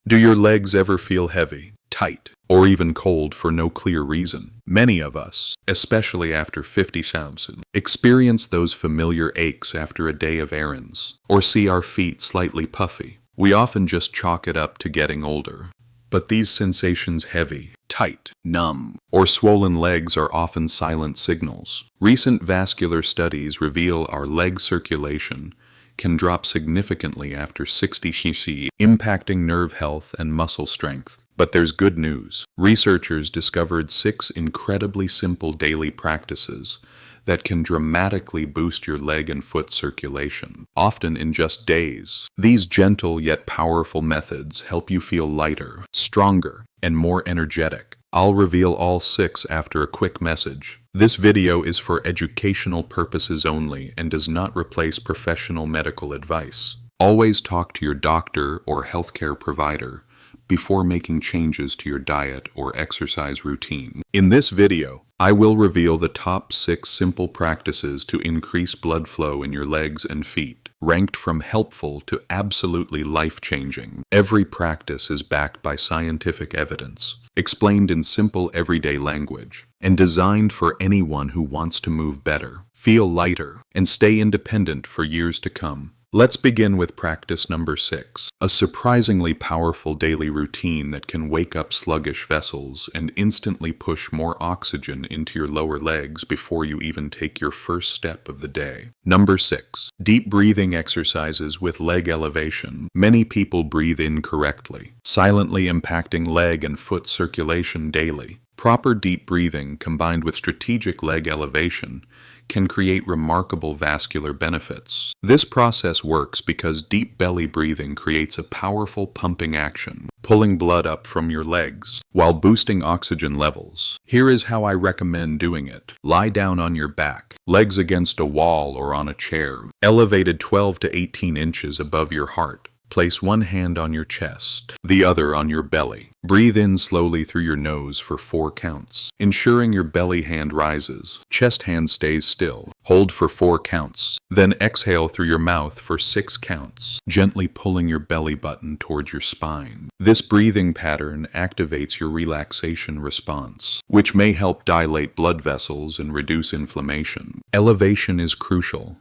Do your legs ever feel heavy, tight, or even cold for no clear reason? Many of us, especially after 50,000, experience those familiar aches after a day of errands, or see our feet slightly puffy. We often just chalk it up to getting older. But these sensations, heavy, tight, numb, or swollen legs, are often silent signals. Recent vascular studies reveal our leg circulation can drop significantly after 60 cc, impacting nerve health and muscle strength. But there's good news. Researchers discovered 6 incredibly simple daily practices that can dramatically boost your leg and foot circulation, often in just days. These gentle yet powerful methods help you feel lighter, stronger, and more energetic. I'll reveal all 6 after a quick message. This video is for educational purposes only and does not replace professional medical advice. Always talk to your doctor or healthcare provider before making changes to your diet or exercise routine. In this video, I will reveal the top 6 simple practices to increase blood flow in your legs and feet, ranked from helpful to absolutely life-changing. Every practice is backed by scientific evidence, explained in simple everyday language, and designed for anyone who wants to move better, feel lighter, and stay independent for years to come. Let's begin with practice number 6, a surprisingly powerful daily routine that can wake up sluggish vessels and instantly push more oxygen into your lower legs before you even take your first step of the day. Number 6, deep breathing exercises with leg elevation. Many people breathe incorrectly, silently impacting leg and foot circulation daily. Proper deep breathing combined with strategic leg elevation can create remarkable vascular benefits. This process works because deep belly breathing creates a powerful pumping action, pulling blood up from your legs while boosting oxygen levels. Here is how I recommend doing it. Lie down on your back, legs against a wall or on a chair, elevated 12 to 18 inches above your heart. Place one hand on your chest, the other on your belly. Breathe in slowly through your nose for 4 counts, ensuring your belly hand rises. Chest hand stays still. Hold for 4 counts. Then exhale through your mouth for 6 counts, gently pulling your belly button towards your spine. This breathing pattern activates your relaxation response, which may help dilate blood vessels and reduce inflammation. Elevation is crucial,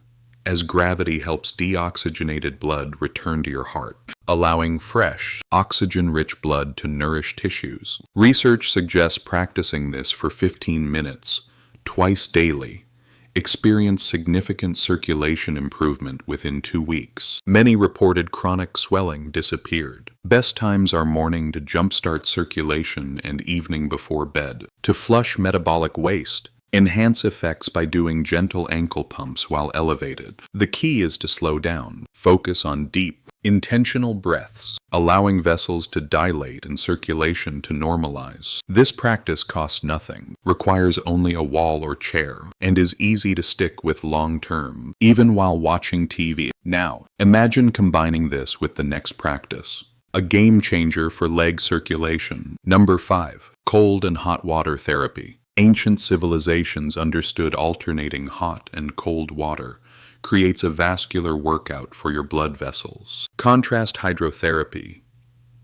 as gravity helps deoxygenated blood return to your heart, allowing fresh, oxygen-rich blood to nourish tissues. Research suggests practicing this for 15 minutes, twice daily. Experience significant circulation improvement within 2 weeks. Many reported chronic swelling disappeared. Best times are morning to jumpstart circulation and evening before bed. To flush metabolic waste, enhance effects by doing gentle ankle pumps while elevated. The key is to slow down. Focus on deep, intentional breaths, allowing vessels to dilate and circulation to normalize. This practice costs nothing, requires only a wall or chair, and is easy to stick with long term, even while watching TV. Now, imagine combining this with the next practice, a game changer for leg circulation. Number 5, cold and hot water therapy. Ancient civilizations understood alternating hot and cold water creates a vascular workout for your blood vessels. Contrast hydrotherapy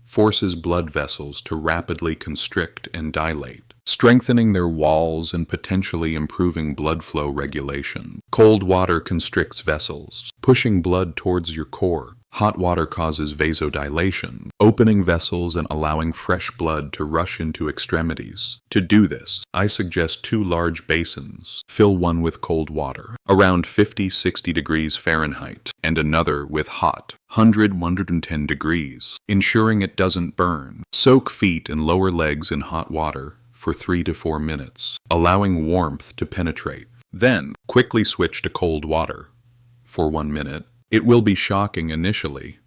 forces blood vessels to rapidly constrict and dilate, strengthening their walls and potentially improving blood flow regulation. Cold water constricts vessels, pushing blood towards your core. Hot water causes vasodilation, opening vessels and allowing fresh blood to rush into extremities. To do this, I suggest 2 large basins. Fill one with cold water, around 50-60 degrees Fahrenheit, and another with hot, 100-110 degrees, ensuring it doesn't burn. Soak feet and lower legs in hot water for 3 to 4 minutes, allowing warmth to penetrate. Then, quickly switch to cold water for 1 minute. It will be shocking initially,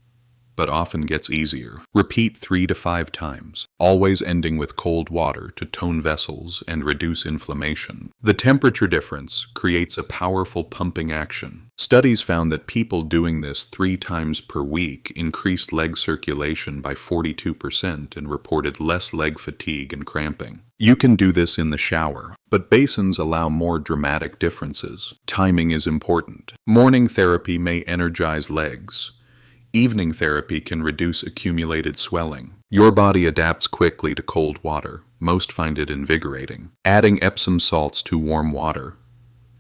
but often gets easier. Repeat 3 to 5 times, always ending with cold water to tone vessels and reduce inflammation. The temperature difference creates a powerful pumping action. Studies found that people doing this 3 times per week increased leg circulation by 42% and reported less leg fatigue and cramping. You can do this in the shower, but basins allow more dramatic differences. Timing is important. Morning therapy may energize legs. Evening therapy can reduce accumulated swelling. Your body adapts quickly to cold water. Most find it invigorating. Adding Epsom salts to warm water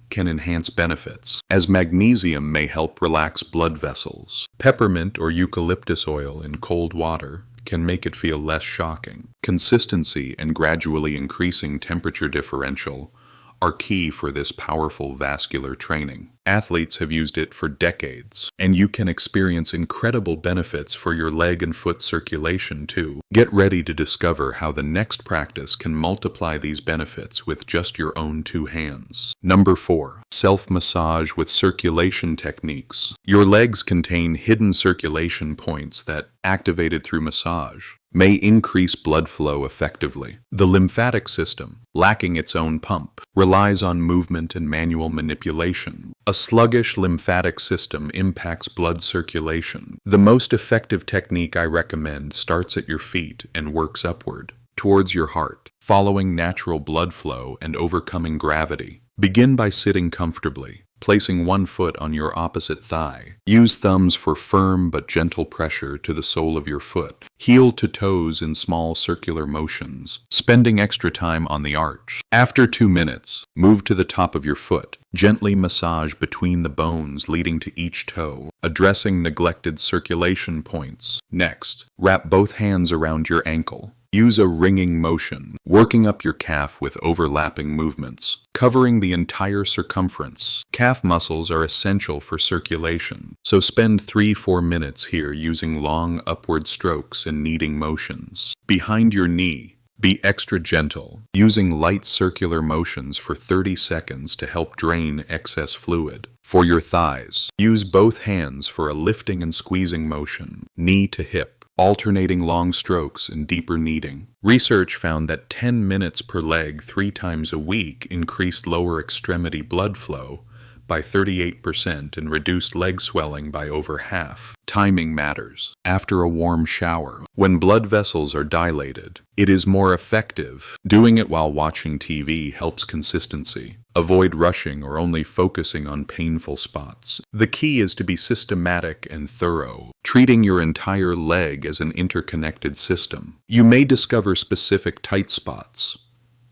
can enhance benefits, as magnesium may help relax blood vessels. Peppermint or eucalyptus oil in cold water can make it feel less shocking. Consistency and gradually increasing temperature differential are key for this powerful vascular training. Athletes have used it for decades, and you can experience incredible benefits for your leg and foot circulation too. Get ready to discover how the next practice can multiply these benefits with just your own two hands. Number 4. Self-massage with circulation techniques. Your legs contain hidden circulation points that, activated through massage, may increase blood flow effectively. The lymphatic system, lacking its own pump, relies on movement and manual manipulation. A sluggish lymphatic system impacts blood circulation. The most effective technique I recommend starts at your feet and works upward, towards your heart, following natural blood flow and overcoming gravity. Begin by sitting comfortably, placing one foot on your opposite thigh. Use thumbs for firm but gentle pressure to the sole of your foot. Heel to toes in small circular motions, spending extra time on the arch. After 2 minutes, move to the top of your foot. Gently massage between the bones leading to each toe, addressing neglected circulation points. Next, wrap both hands around your ankle. Use a ringing motion, working up your calf with overlapping movements, covering the entire circumference. Calf muscles are essential for circulation, so spend 3-4 minutes here using long upward strokes and kneading motions. Behind your knee, be extra gentle, using light circular motions for 30 seconds to help drain excess fluid. For your thighs, use both hands for a lifting and squeezing motion, knee to hip, alternating long strokes and deeper kneading. Research found that 10 minutes per leg 3 times a week increased lower extremity blood flow by 38% and reduced leg swelling by over half. Timing matters. After a warm shower, when blood vessels are dilated, it is more effective. Doing it while watching TV helps consistency. Avoid rushing or only focusing on painful spots. The key is to be systematic and thorough, treating your entire leg as an interconnected system. You may discover specific tight spots.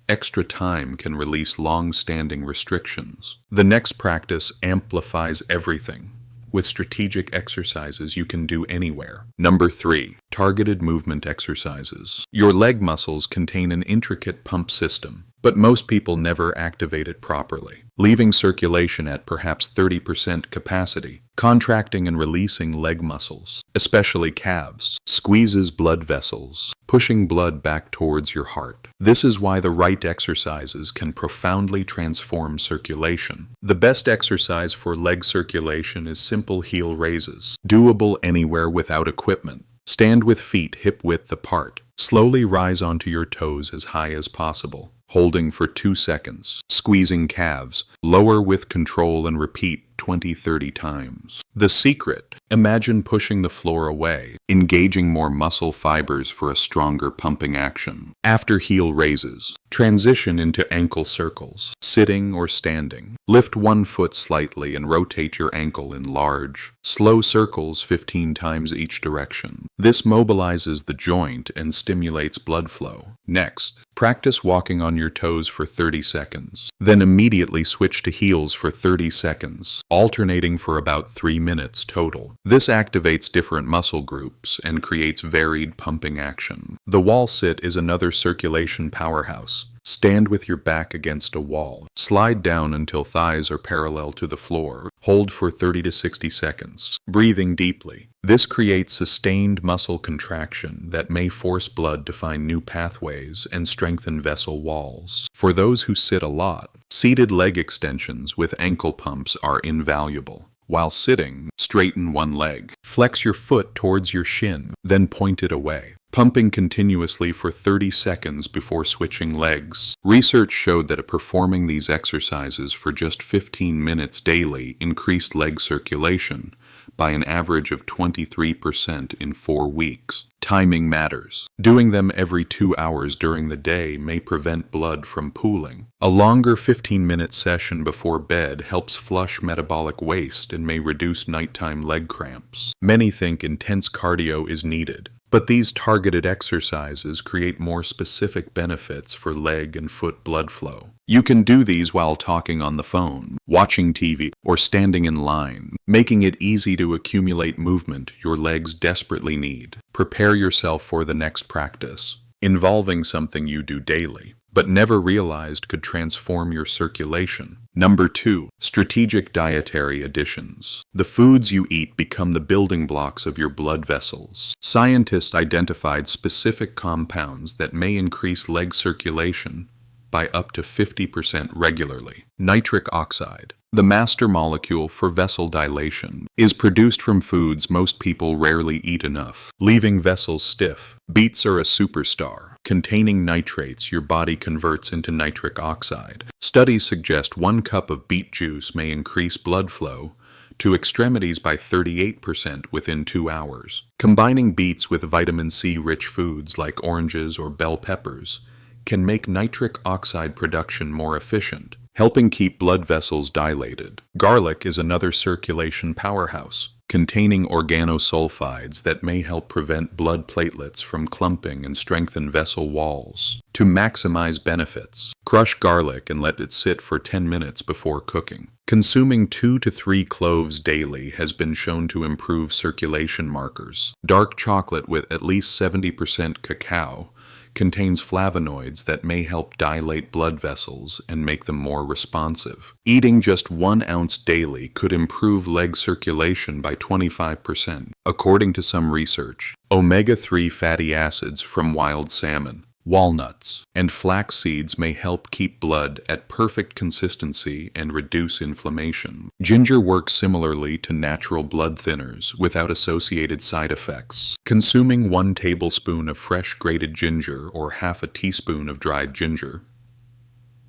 Extra time can release long-standing restrictions. The next practice amplifies everything, with strategic exercises you can do anywhere. Number 3. Targeted movement exercises. Your leg muscles contain an intricate pump system, but most people never activate it properly, leaving circulation at perhaps 30% capacity. Contracting and releasing leg muscles, especially calves, squeezes blood vessels, pushing blood back towards your heart. This is why the right exercises can profoundly transform circulation. The best exercise for leg circulation is simple heel raises, doable anywhere without equipment. Stand with feet hip-width apart. Slowly rise onto your toes as high as possible, holding for 2 seconds. Squeezing calves, lower with control and repeat 20-30 times. The secret: imagine pushing the floor away, engaging more muscle fibers for a stronger pumping action. After heel raises, transition into ankle circles, sitting or standing. Lift one foot slightly and rotate your ankle in large, slow circles 15 times each direction. This mobilizes the joint and stimulates blood flow. Next, practice walking on your toes for 30 seconds. Then immediately switch to heels for 30 seconds, alternating for about 3 minutes total. This activates different muscle groups and creates varied pumping action. The wall sit is another circulation powerhouse. Stand with your back against a wall. Slide down until thighs are parallel to the floor. Hold for 30 to 60 seconds, breathing deeply. This creates sustained muscle contraction that may force blood to find new pathways and strengthen vessel walls. For those who sit a lot, seated leg extensions with ankle pumps are invaluable. While sitting, straighten one leg. Flex your foot towards your shin, then point it away, pumping continuously for 30 seconds before switching legs. Research showed that performing these exercises for just 15 minutes daily increased leg circulation by an average of 23% in 4 weeks. Timing matters. Doing them every 2 hours during the day may prevent blood from pooling. A longer 15-minute session before bed helps flush metabolic waste and may reduce nighttime leg cramps. Many think intense cardio is needed, But these targeted exercises create more specific benefits for leg and foot blood flow. You can do these while talking on the phone, watching TV, or standing in line, making it easy to accumulate movement your legs desperately need. Prepare yourself for the next practice, involving something you do daily, but never realized could transform your circulation. Number 2. Strategic dietary additions. The foods you eat become the building blocks of your blood vessels. Scientists identified specific compounds that may increase leg circulation by up to 50% regularly. Nitric oxide, the master molecule for vessel dilation, is produced from foods most people rarely eat enough, leaving vessels stiff. Beets are a superstar. Containing nitrates your body converts into nitric oxide. Studies suggest 1 cup of beet juice may increase blood flow to extremities by 38% within 2 hours. Combining beets with vitamin C-rich foods like oranges or bell peppers can make nitric oxide production more efficient, helping keep blood vessels dilated. Garlic is another circulation powerhouse, containing organosulfides that may help prevent blood platelets from clumping and strengthen vessel walls. To maximize benefits, crush garlic and let it sit for 10 minutes before cooking. Consuming 2 to 3 cloves daily has been shown to improve circulation markers. Dark chocolate with at least 70% cacao contains flavonoids that may help dilate blood vessels and make them more responsive. Eating just 1 ounce daily could improve leg circulation by 25%, according to some research. Omega-3 fatty acids from wild salmon, walnuts, and flax seeds may help keep blood at perfect consistency and reduce inflammation. Ginger works similarly to natural blood thinners without associated side effects. Consuming 1 tablespoon of fresh grated ginger or half a teaspoon of dried ginger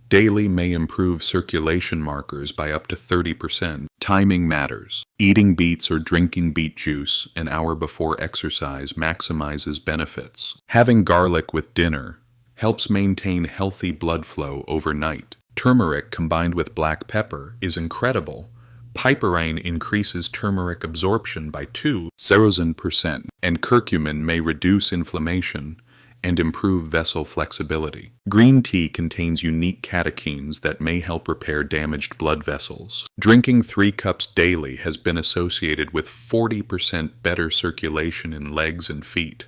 daily may improve circulation markers by up to 30%. Timing matters. Eating beets or drinking beet juice an hour before exercise maximizes benefits. Having garlic with dinner helps maintain healthy blood flow overnight. Turmeric combined with black pepper is incredible. Piperine increases turmeric absorption by 2,000%, and curcumin may reduce inflammation and improve vessel flexibility. Green tea contains unique catechins that may help repair damaged blood vessels. Drinking 3 cups daily has been associated with 40% better circulation in legs and feet.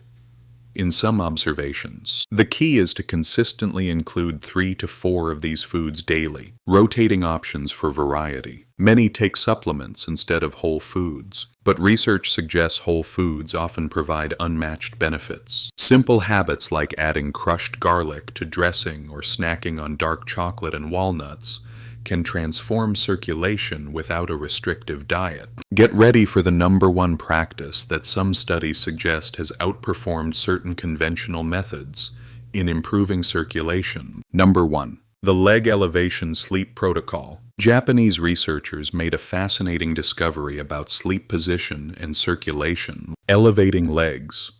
In some observations, the key is to consistently include 3 to 4 of these foods daily, rotating options for variety. Many take supplements instead of whole foods, but research suggests whole foods often provide unmatched benefits. Simple habits like adding crushed garlic to dressing or snacking on dark chocolate and walnuts can transform circulation without a restrictive diet. Get ready for the number 1 practice that some studies suggest has outperformed certain conventional methods in improving circulation. Number 1. The leg elevation sleep protocol. Japanese researchers made a fascinating discovery about sleep position and circulation. Elevating legs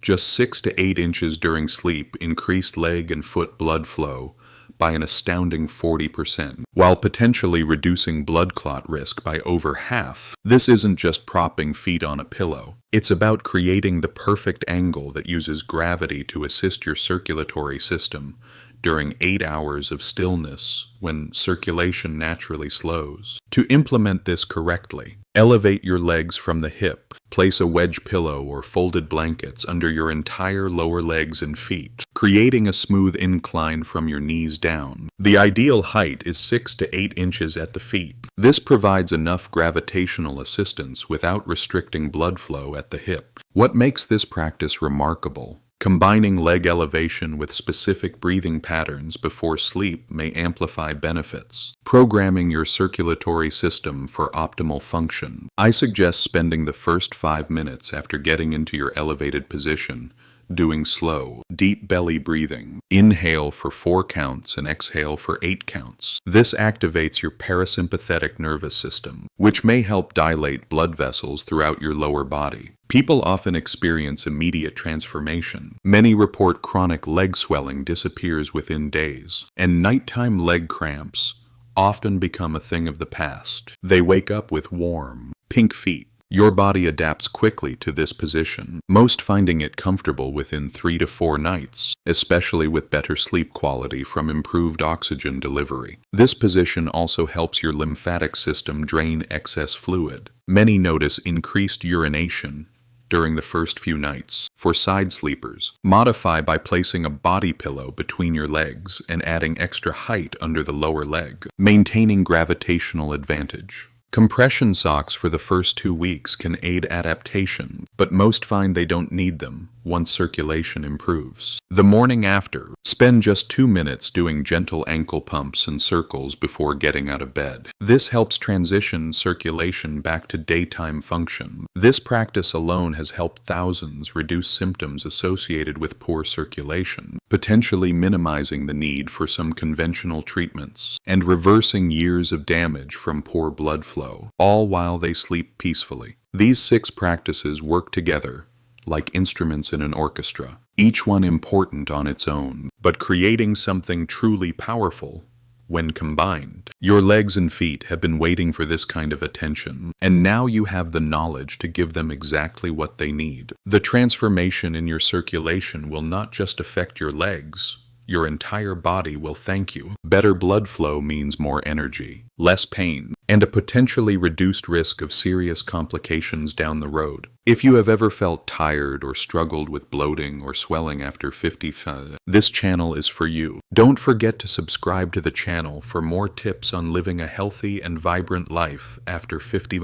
just 6 to 8 inches during sleep increased leg and foot blood flow by an astounding 40%, while potentially reducing blood clot risk by over half. This isn't just propping feet on a pillow. It's about creating the perfect angle that uses gravity to assist your circulatory system during 8 hours of stillness when circulation naturally slows. To implement this correctly, elevate your legs from the hip. Place a wedge pillow or folded blankets under your entire lower legs and feet, creating a smooth incline from your knees down. The ideal height is 6 to 8 inches at the feet. This provides enough gravitational assistance without restricting blood flow at the hip. What makes this practice remarkable? Combining leg elevation with specific breathing patterns before sleep may amplify benefits. Programming your circulatory system for optimal function. I suggest spending the first 5 minutes after getting into your elevated position doing slow, deep belly breathing. Inhale for 4 counts and exhale for 8 counts. This activates your parasympathetic nervous system, which may help dilate blood vessels throughout your lower body. People often experience immediate transformation. Many report chronic leg swelling disappears within days, and nighttime leg cramps often become a thing of the past. They wake up with warm, pink feet. Your body adapts quickly to this position, most finding it comfortable within 3 to 4 nights, especially with better sleep quality from improved oxygen delivery. This position also helps your lymphatic system drain excess fluid. Many notice increased urination during the first few nights. For side sleepers, modify by placing a body pillow between your legs and adding extra height under the lower leg, maintaining gravitational advantage. Compression socks for the first 2 weeks can aid adaptation, but most find they don't need them once circulation improves. The morning after, spend just 2 minutes doing gentle ankle pumps and circles before getting out of bed. This helps transition circulation back to daytime function. This practice alone has helped thousands reduce symptoms associated with poor circulation, potentially minimizing the need for some conventional treatments and reversing years of damage from poor blood flow, all while they sleep peacefully. These 6 practices work together like instruments in an orchestra, each one important on its own, but creating something truly powerful when combined. Your legs and feet have been waiting for this kind of attention, and now you have the knowledge to give them exactly what they need. The transformation in your circulation will not just affect your legs. Your entire body will thank you. Better blood flow means more energy, less pain, and a potentially reduced risk of serious complications down the road. If you have ever felt tired or struggled with bloating or swelling after 55, this channel is for you. Don't forget to subscribe to the channel for more tips on living a healthy and vibrant life after 50.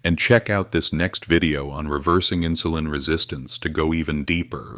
And check out this next video on reversing insulin resistance to go even deeper.